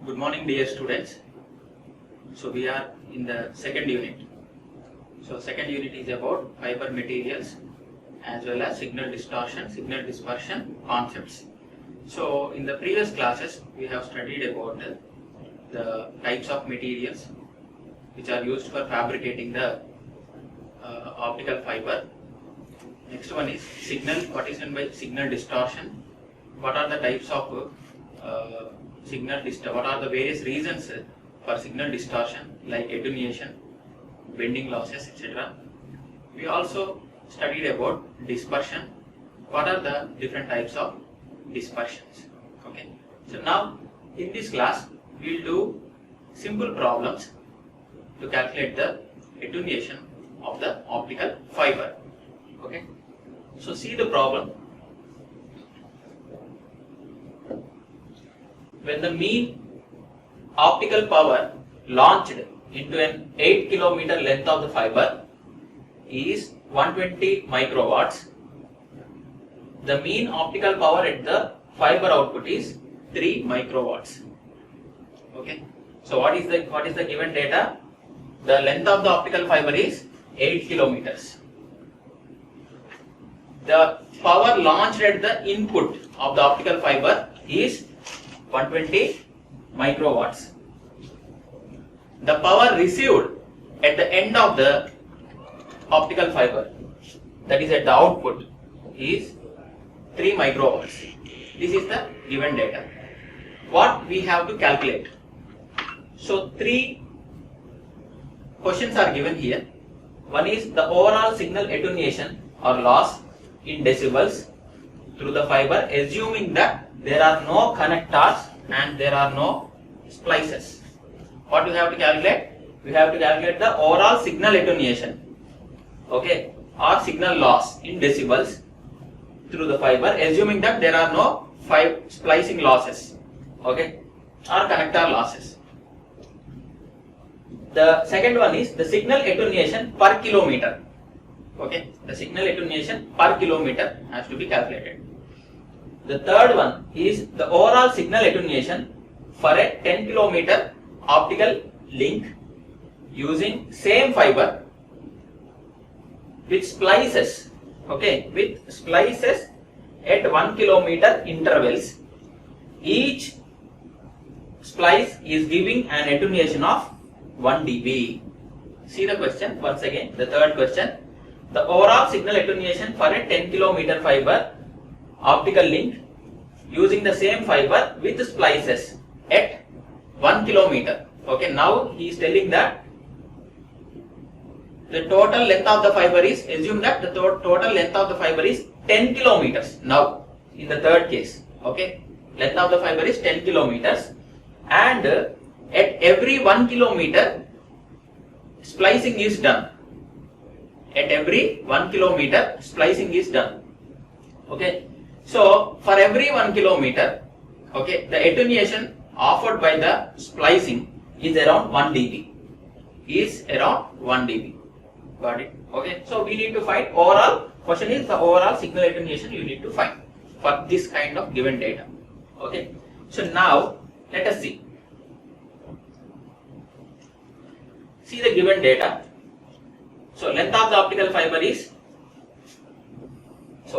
Good morning, dear students. So we are in the second unit. So second unit is about fiber materials as well as signal distortion, signal dispersion concepts. So in the previous classes we have studied about the types of materials which are used for fabricating the optical fiber. Next one is signal. What is meant by signal distortion? What are the types of what are the various reasons for signal distortion, like attenuation, bending losses, etc. We also studied about dispersion. What are the different types of dispersions? Okay. So now in this class we will do simple problems to calculate the attenuation of the optical fiber. Okay. So see the problem. When the mean optical power launched into an 8 km length of the fiber is 120 microwatts, the mean optical power at the fiber output is 3 microwatts. Okay. So what is the given data? The length of the optical fiber is 8 kilometers. The power launched at the input of the optical fiber is 120 microwatts. The power received at the end of the optical fiber, that is at the output, is 3 microwatts. This is the given data. What we have to calculate? So 3 questions are given here. One is the overall signal attenuation or loss in decibels through the fiber, assuming that there are no connectors and there are no splices. What do we have to calculate? We have to calculate the overall signal attenuation, okay, or signal loss in decibels through the fiber, assuming that there are no splicing losses, okay, or connector losses. The second one is the signal attenuation per kilometer. Okay, the signal attenuation per kilometer has to be calculated. The third one is the overall signal attenuation for a 10 km optical link using same fiber with splices, okay, with splices at 1 km intervals. Each splice is giving an attenuation of 1 dB. See the question once again, the third question. The overall signal attenuation for a 10 km fiber optical link using the same fiber with splices at 1 km. Okay, now he is telling that the total length of the fiber is, assume that the total length of the fiber is 10 kilometers. Now in the third case, okay, length of the fiber is 10 kilometers and at every 1 kilometer splicing is done. At every 1 kilometer splicing is done. Okay. So for every 1 kilometer, okay, the attenuation offered by the splicing is around 1 dB. Is around 1 dB. Got it? Okay. So we need to find overall. Question is the overall signal attenuation you need to find for this kind of given data. Okay. So now let us see. See the given data. So length of the optical fiber is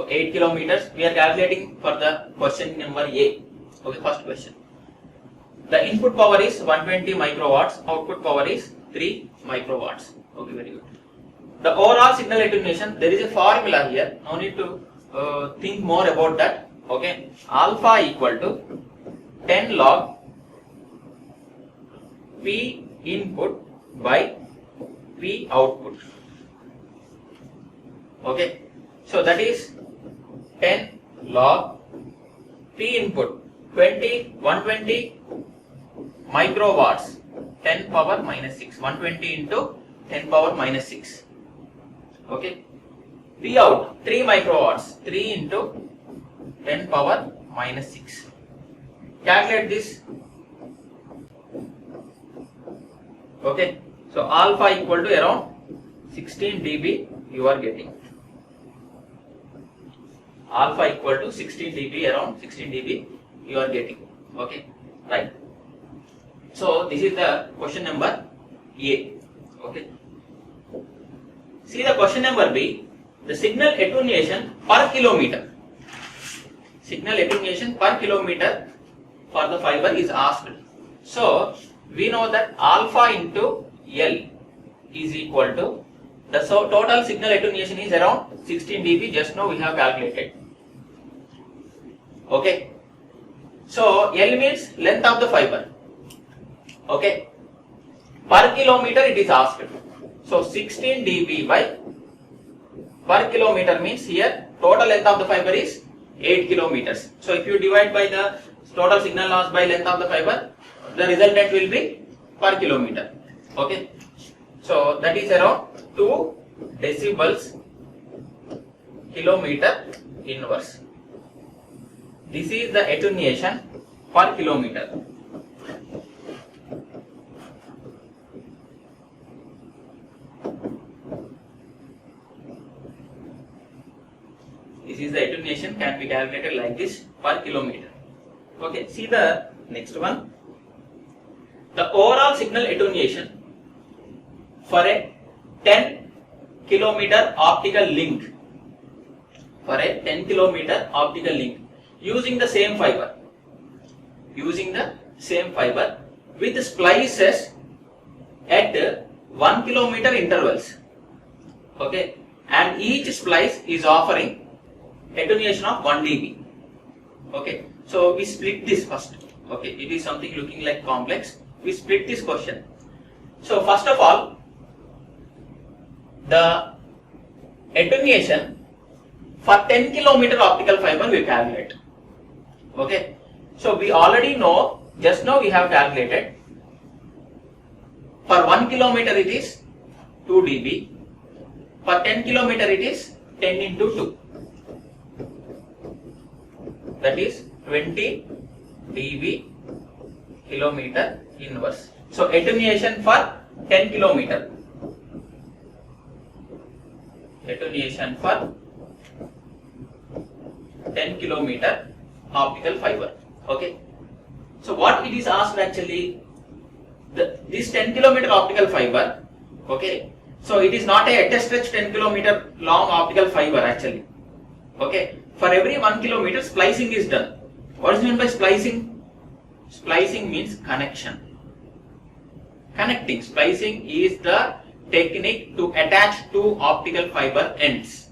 8 kilometers. We are calculating for the question number A. Okay, first question. The input power is 120 microwatts, output power is 3 microwatts. Okay, very good. The overall signal attenuation, there is a formula here. No need to think more about that. Okay, alpha equal to 10 log P input by P output. Okay, so that is 10 log P input 120 microwatts 10 power minus 6, 120 into 10 power minus 6. Okay, P out 3 microwatts, 3 into 10 power minus 6. Calculate this. Okay, so alpha equal to around 16 dB you are getting. Alpha equal to 16 dB, around 16 dB you are getting. Okay, right. So this is the question number A. Okay. See the question number B. The signal attenuation per kilometer. Signal attenuation per kilometer for the fiber is asked. So we know that alpha into L is equal to the total signal attenuation is around 16 dB. Just now we have calculated. Okay. So L means length of the fiber. Okay. Per kilometer it is asked. So 16 dB by per kilometer means here total length of the fiber is 8 kilometers. So if you divide by the total signal loss by length of the fiber, the resultant will be per kilometer. Okay. So that is around 2 decibels kilometer inverse. This is the attenuation per kilometer. This is the attenuation can be calculated like this per kilometer. Okay, see the next one. The overall signal attenuation for a 10 kilometer optical link. For a 10 kilometer optical link using the same fiber. Using the same fiber with splices at 1 kilometer intervals. Okay, and each splice is offering attenuation of 1 dB. Okay, so we split this first. Okay, it is something looking like complex. We split this question. So first of all, the attenuation for 10 kilometer optical fiber we calculate. Okay, so we already know, just now we have calculated. For 1 kilometer it is 2 dB. For 10 kilometer it is 10 into 2. That is 20 dB kilometer inverse. So attenuation for 10 kilometer. Attenuation for 10 kilometer optical fiber. Okay. So what it is asked actually, this 10 kilometer optical fiber. Okay. So it is not a at a stretch 10 kilometer long optical fiber actually. Okay. For every 1 kilometer splicing is done. What is meant by splicing? Splicing means connection. Connecting. Splicing is the technique to attach two optical fiber ends.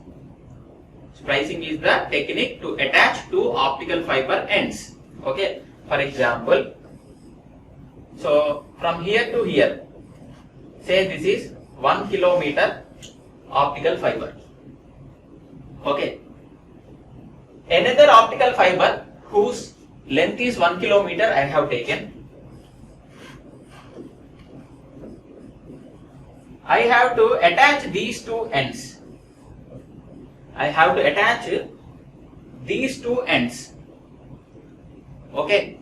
Splicing is the technique to attach two optical fiber ends. Okay. For example, so from here to here, say this is 1 kilometer optical fiber. Okay. Another optical fiber whose length is 1 kilometer I have taken. I have to attach these two ends. I have to attach these two ends. Okay.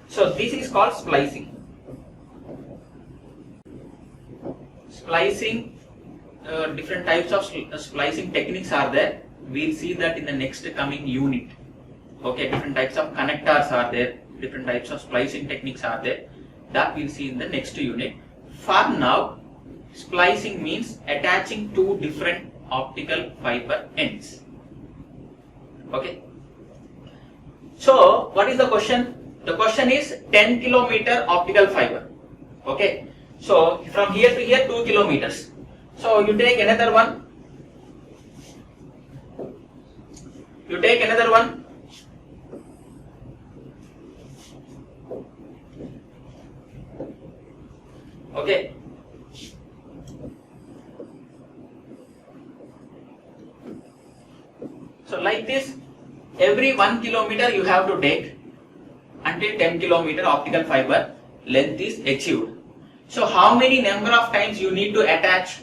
So this is called splicing. Splicing, different types of splicing techniques are there. We'll see that in the next coming unit. Okay, different types of connectors are there, different types of splicing techniques are there. That we'll see in the next unit. For now, splicing means attaching two different optical fiber ends. Okay. So, what is the question? The question is 10 kilometer optical fiber. Okay. So, from here to here 2 kilometers. So, you take another one. You take another one. Okay. So like this, every 1 kilometer you have to take until 10 kilometer optical fiber length is achieved. So how many number of times you need to attach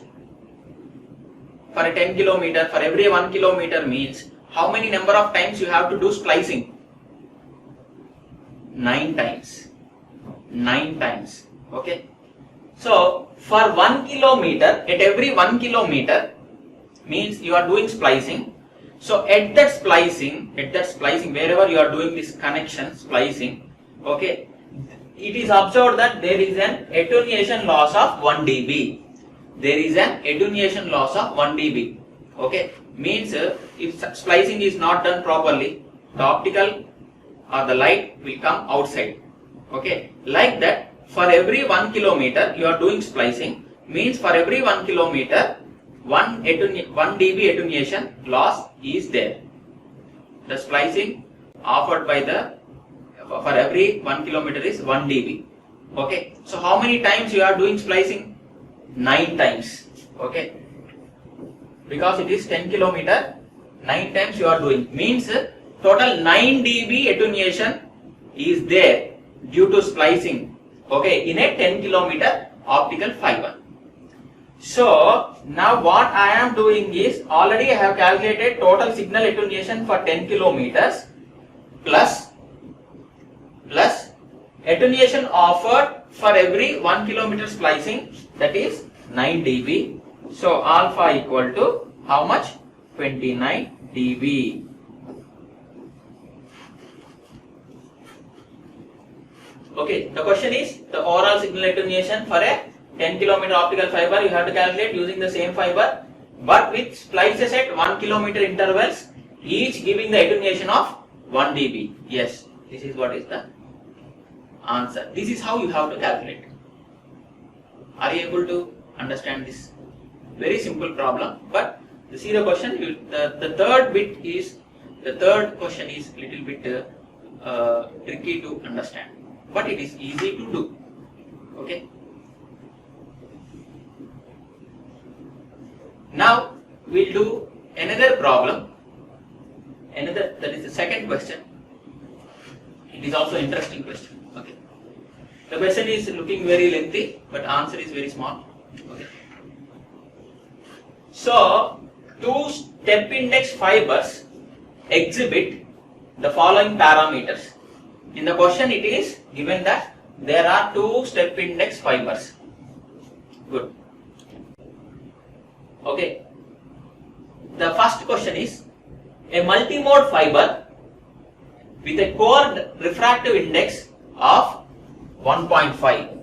for a 10 kilometer? For every 1 kilometer means how many number of times you have to do splicing? 9 times. 9 times. Okay. So for 1 kilometer, at every 1 kilometer means you are doing splicing. So at that splicing, wherever you are doing this connection, splicing, okay, it is observed that there is an attenuation loss of 1 dB. There is an attenuation loss of 1 dB. Okay, means if splicing is not done properly, the optical or the light will come outside. Okay, like that, for every 1 kilometer you are doing splicing, means for every 1 kilometer 1 dB attenuation loss is there. The splicing offered by the for every 1 kilometer is 1 dB. Okay, so how many times you are doing splicing? 9 times. Okay, because it is 10 kilometer, 9 times you are doing, means total 9 dB attenuation is there due to splicing. Okay, in a 10 kilometer optical fiber. So now what I am doing is, already I have calculated total signal attenuation for 10 kilometers plus attenuation offered for every 1 kilometer splicing, that is 9 dB. So alpha equal to how much? 29 dB. Okay, the question is the overall signal attenuation for a 10 kilometer optical fiber you have to calculate using the same fiber, but with splices at 1 kilometer intervals, each giving the attenuation of 1 dB. Yes, this is what is the answer. This is how you have to calculate. Are you able to understand this? Very simple problem, but you see the question, the third question is little bit tricky to understand, but it is easy to do. Okay. Now we'll do another problem. That is the second question. It is also interesting question. Okay. The question is looking very lengthy, but answer is very small. Okay. So, two step index fibers exhibit the following parameters. In the question it is given that there are two step index fibers. Good. Okay. The first question is a multimode fiber with a core refractive index of 1.5.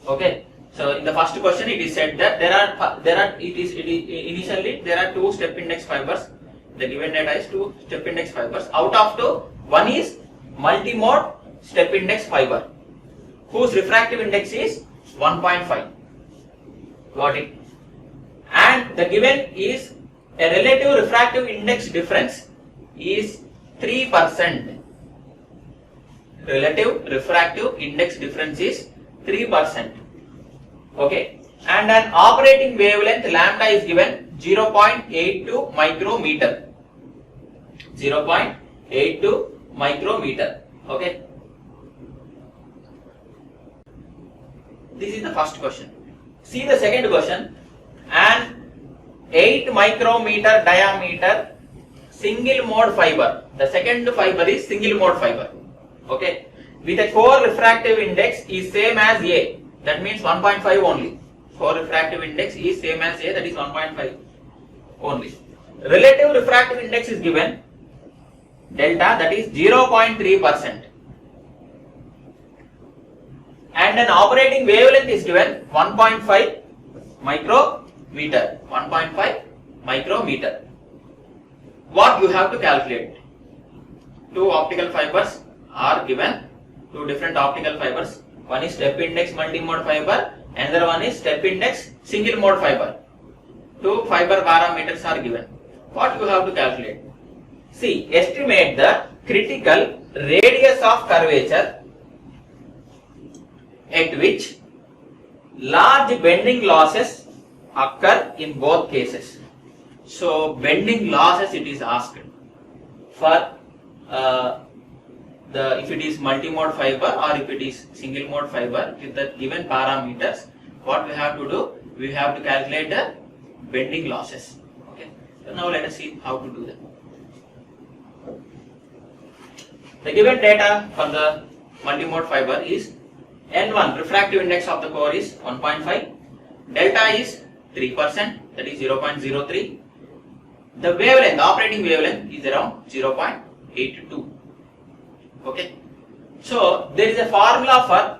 Okay. So in the first question it is said that initially there are two step index fibers. The given data is two step index fibers. Out of two, one is multimode step index fiber whose refractive index is 1.5. Got it? And the given is a relative refractive index difference is 3%. Relative refractive index difference is 3%. Okay, and an operating wavelength lambda is given 0.82 micrometer. 0.82 micrometer. Okay. This is the first question. See the second question. An 8 micrometer diameter single mode fiber. The second fiber is single mode fiber. Okay. With a core refractive index is same as A. That means 1.5 only. Core refractive index is same as A, that is 1.5 only. Relative refractive index is given delta, that is 0.3%. And an operating wavelength is given 1.5 micrometer. 1.5 micrometer. What you have to calculate? Two optical fibers are given, two different optical fibers. One is step index multimode fiber, another one is step index single mode fiber. Two fiber parameters are given. What you have to calculate? See, estimate the critical radius of curvature at which large bending losses occur in both cases. So, bending losses it is asked for if it is multimode fiber or if it is single mode fiber with the given parameters. What we have to do? We have to calculate the bending losses. Okay. So now let us see how to do that. The given data for the multimode fiber is N1, refractive index of the core is 1.5, delta is 3%, that is 0.03. The wavelength, operating wavelength is around 0.82. Okay. So there is a formula for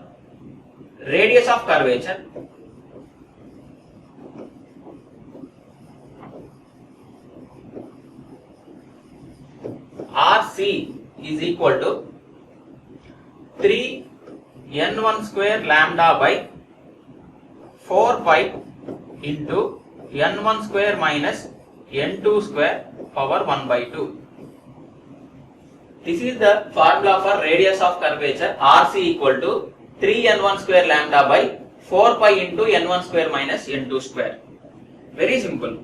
radius of curvature. RC is equal to 3 n1 square lambda by 4 pi into n1 square minus n2 square power 1 by 2. This is the formula for radius of curvature. RC equal to 3 n1 square lambda by 4 pi into n1 square minus n2 square. Very simple.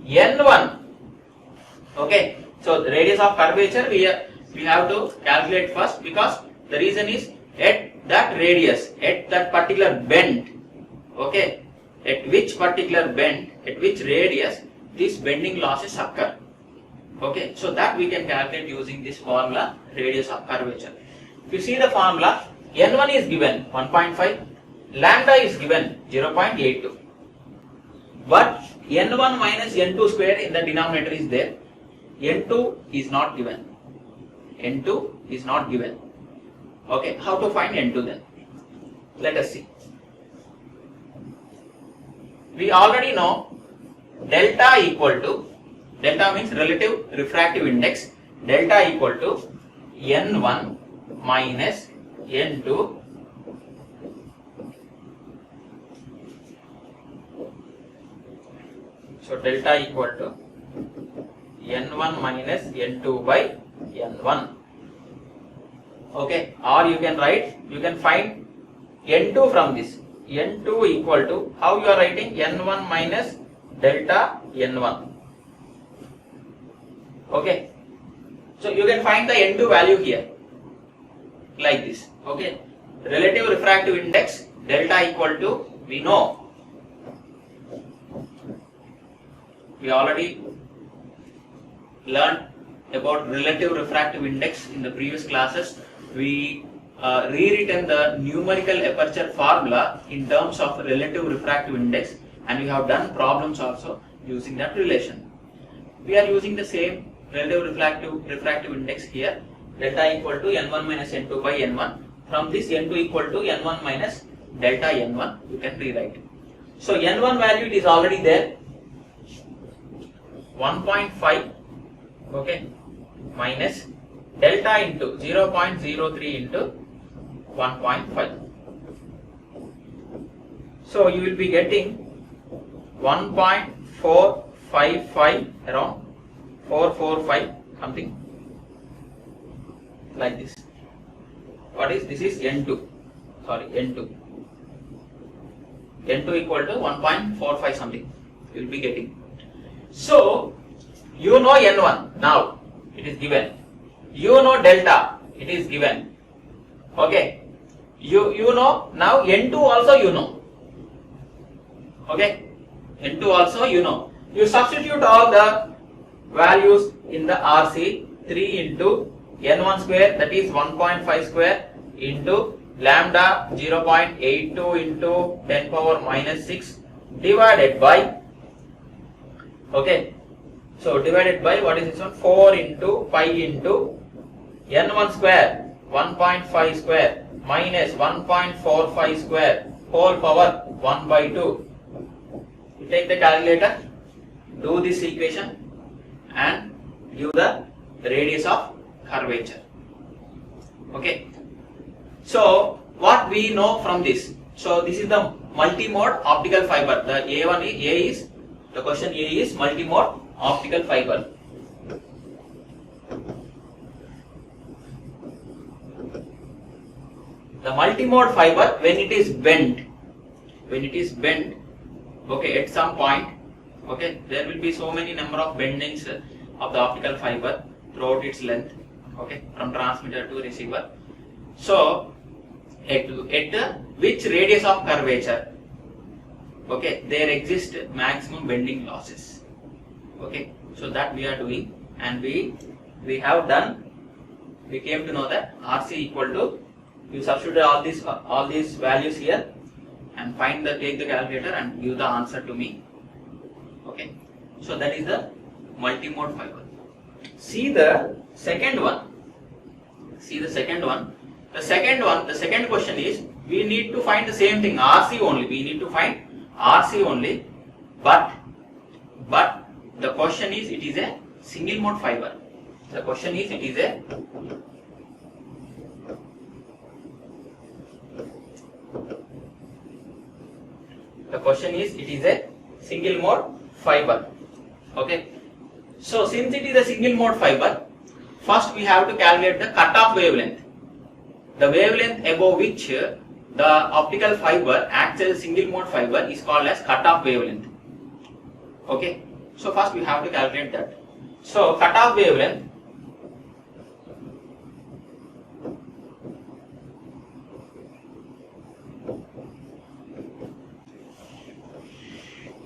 n1. Okay. So the radius of curvature we have to calculate first, because the reason is at that radius, at that particular bend, okay, at which particular bend, at which radius these bending losses occur. Okay, so that we can calculate using this formula, radius of curvature. If you see the formula, n1 is given 1.5, lambda is given 0.82, but n1 minus n2 square in the denominator is there. N2 is not given. N2 is not given. Okay, how to find N2 then? Let us see. We already know delta equal to, delta means relative refractive index, delta equal to N1 minus N2 so delta equal to N1 minus N2 by N1. Okay, or you can write, you can find N2 from this. N2 equal to, how you are writing? N1 minus delta N1. Okay, so you can find the N2 value here like this. Okay, relative refractive index delta equal to, we know, we already learned about relative refractive index in the previous classes. We rewritten the numerical aperture formula in terms of relative refractive index, and we have done problems also using that relation. We are using the same relative refractive index here, delta equal to N1 minus N2 by N1. From this, N2 equal to N1 minus delta N1, you can rewrite. So N1 value, it is already there, 1.5, okay, minus delta into 0.03 into 1.5. So you will be getting 1.455, around 445 something like this. What is this? Is N2. Sorry, N2. N2 equal to 1.45 something. You will be getting. So you know N1 now, it is given. You know delta, it is given. Okay. You know now N2 also you know. Okay. N2 also you know. You substitute all the values in the RC. 3 into N1 square, that is 1.5 square, into lambda 0.82 into 10 power minus 6 divided by, okay, so divided by, what is this one, 4 into pi into N1 square 1.5 square minus 1.45 square whole power 1 by 2. You take the calculator, do this equation and give the radius of curvature. Okay. So what we know from this? So this is the multimode optical fiber. The the question A is multimode optical fiber. The multimode fiber, when it is bent, okay, at some point, okay, there will be so many number of bendings of the optical fiber throughout its length, okay, from transmitter to receiver. So at which radius of curvature, okay, there exist maximum bending losses. Okay, so that we are doing, and we have done. We came to know that RC equal to, you substitute all these values here and take the calculator and give the answer to me. Okay, so that is the multimode fiber. See the second one. See the second one. The second question is, we need to find the same thing, RC only. We need to find RC only, but the question is, it is a single mode fiber. The question is, it is a single mode fiber. Okay. So since it is a single mode fiber, first we have to calculate the cutoff wavelength. The wavelength above which the optical fiber acts as a single mode fiber is called as cutoff wavelength. Okay. So first we have to calculate that. So cutoff wavelength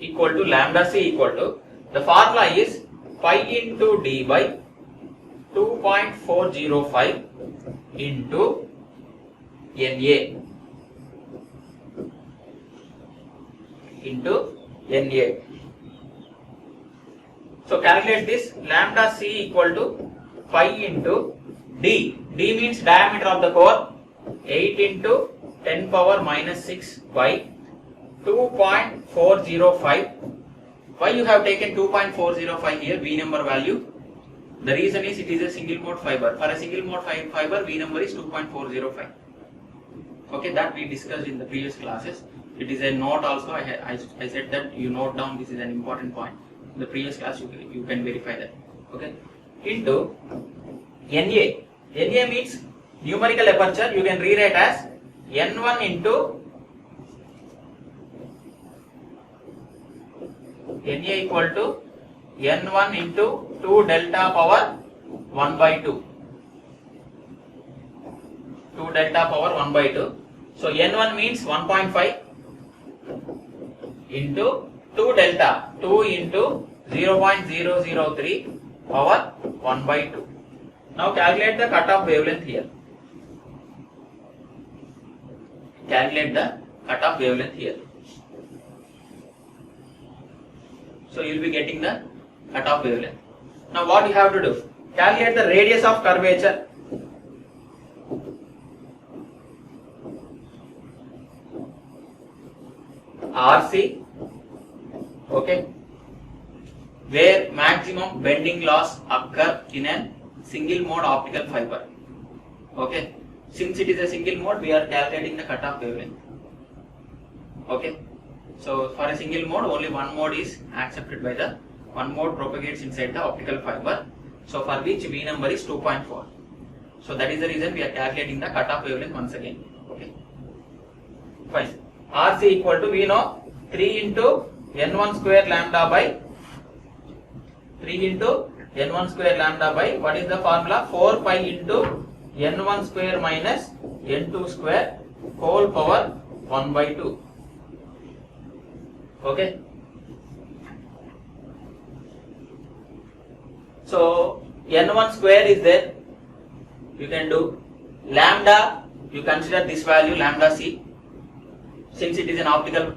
equal to lambda c equal to, the formula is pi into d by 2.405 into NA into NA. So calculate this. Lambda c equal to pi into d. D means diameter of the core, 8 into 10 power minus 6 by 2.405. Why you have taken 2.405 here, V number value? The reason is, it is a single mode fiber. For a single mode fiber, V number is 2.405. Okay, that we discussed in the previous classes. It is a note also. I said that you note down, this is an important point. In the previous class, you can verify that. Okay, into NA. NA means numerical aperture. You can rewrite as N1 into NA equal to N1 into 2 delta power 1 by 2. 2 delta power 1 by 2. So N1 means 1.5 into 2 delta, 2 into 0.003 power 1 by 2. Now calculate the cutoff wavelength here. Calculate the cutoff wavelength here. So you will be getting the cutoff wavelength. Now what you have to do? Calculate the radius of curvature. RC, okay, where maximum bending loss occur in a single mode optical fiber. Okay, since it is a single mode, we are calculating the cutoff wavelength. Okay, so for a single mode, only one mode is accepted by the one mode propagates inside the optical fiber. So for which V number is 2.4. So that is the reason we are calculating the cutoff wavelength once again. Okay, fine. RC equal to, we know, 3 into N1 square lambda by 3 into N1 square lambda by, what is the formula? 4 pi into N1 square minus N2 square whole power 1 by 2. Okay. So N1 square is there. You can do lambda. You consider this value lambda c. Since it is an optical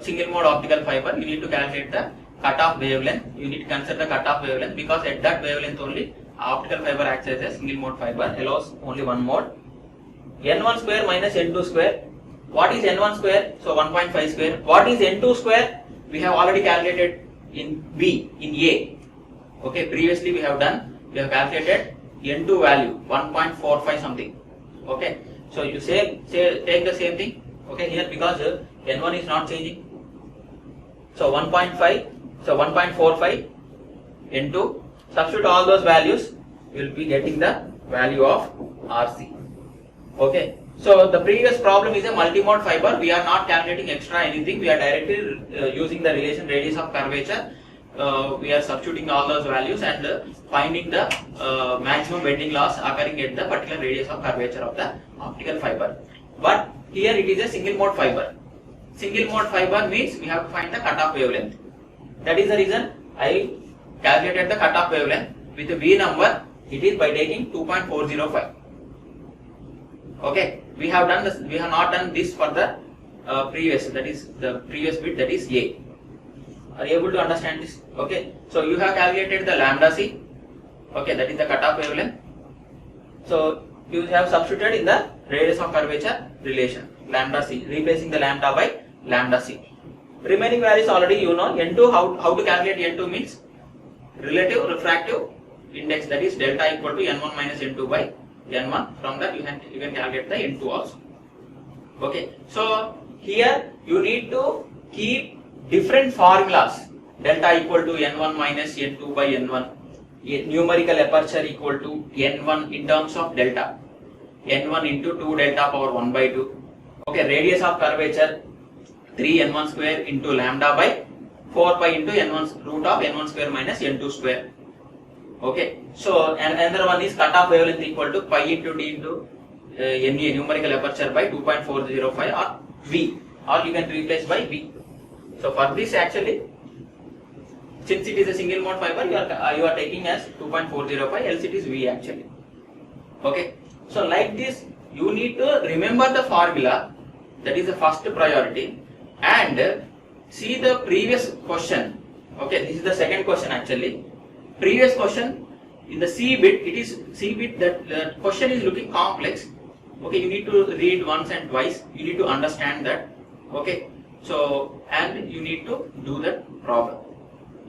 single mode optical fiber, you need to calculate the cutoff wavelength. You need to consider the cutoff wavelength, because at that wavelength only optical fiber acts as a single mode fiber, allows only one mode. N1 square minus N2 square. What is N1 square? So 1.5 square. What is N2 square? We have already calculated in B, in A. Okay, previously we have calculated N2 value 1.45 something. Okay, so you take the same thing. Okay, here because N1 is not changing. So 1.5, so 1.45 N2. Substitute all those values, you will be getting the value of RC. Okay. So the previous problem is a multi-mode fiber. We are not calculating extra anything. We are directly using the relation radius of curvature. We are substituting all those values and finding the maximum bending loss occurring at the particular radius of curvature of the optical fiber. But here it is a single mode fiber. Single mode fiber means we have to find the cutoff wavelength. That is the reason I calculated the cutoff wavelength with the V number. It is by taking 2.405. Okay, we have done this. We have not done this for the previous. That is the previous bit. That is A. Are you able to understand this? Okay. So you have calculated the lambda c. Okay, that is the cutoff wavelength. So you have substituted in the radius of curvature relation, lambda c, replacing the lambda by lambda c. Remaining values already you know. N2, how to calculate N2 means relative refractive index, that is delta equal to N1 minus N2 by N1. From that you can calculate the N2 also. Okay, so here you need to keep different formulas. Delta equal to N1 minus N2 by N1. Numerical aperture equal to N1 in terms of delta. N1 into 2 delta power 1 by 2. Okay, radius of curvature 3 N1 square into lambda by 4 pi into N1 root of N1 square minus N2 square. Okay, so and another one is cutoff wavelength equal to pi into d into NA, numerical aperture by 2.405 or V, or you can replace by V. So for this actually, since it is a single mode fiber, you are taking as 2.405, else it is V actually. Okay, so like this you need to remember the formula, that is the first priority, and see the previous question. Okay, this is the second question actually. Previous question in the C bit, it is C bit that the question is looking complex. Okay, you need to read once and twice, you need to understand that. Okay, so and you need to do the problem.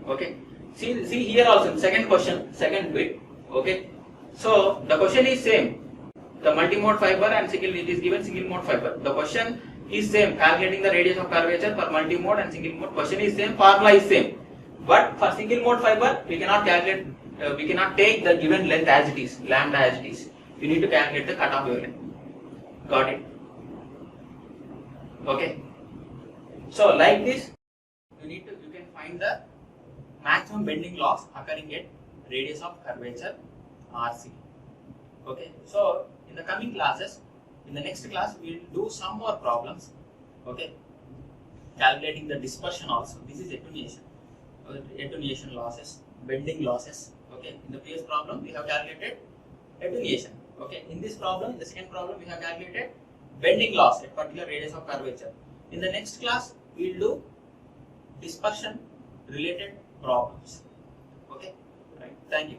Okay, see here also in second question, second bit. Okay, so the question is same, the multi-mode fiber and single, it is given single mode fiber. The question is same, calculating the radius of curvature for multi-mode and single mode. Question is same, formula is same, but for single mode fiber we cannot calculate, we cannot take the given length as it is, lambda as it is. You need to calculate the cutoff wavelength. Got it? Okay. So like this, you can find the maximum bending loss occurring at radius of curvature RC. Okay. So in the coming classes, in the next class we will do some more problems. Okay. Calculating the dispersion also. This is attenuation. Attenuation losses, bending losses. Okay. In the previous problem we have calculated attenuation. Okay. In this problem, in the second problem, we have calculated bending loss at particular radius of curvature. In the next class, we will do dispersion related problems. Okay. Right. Thank you.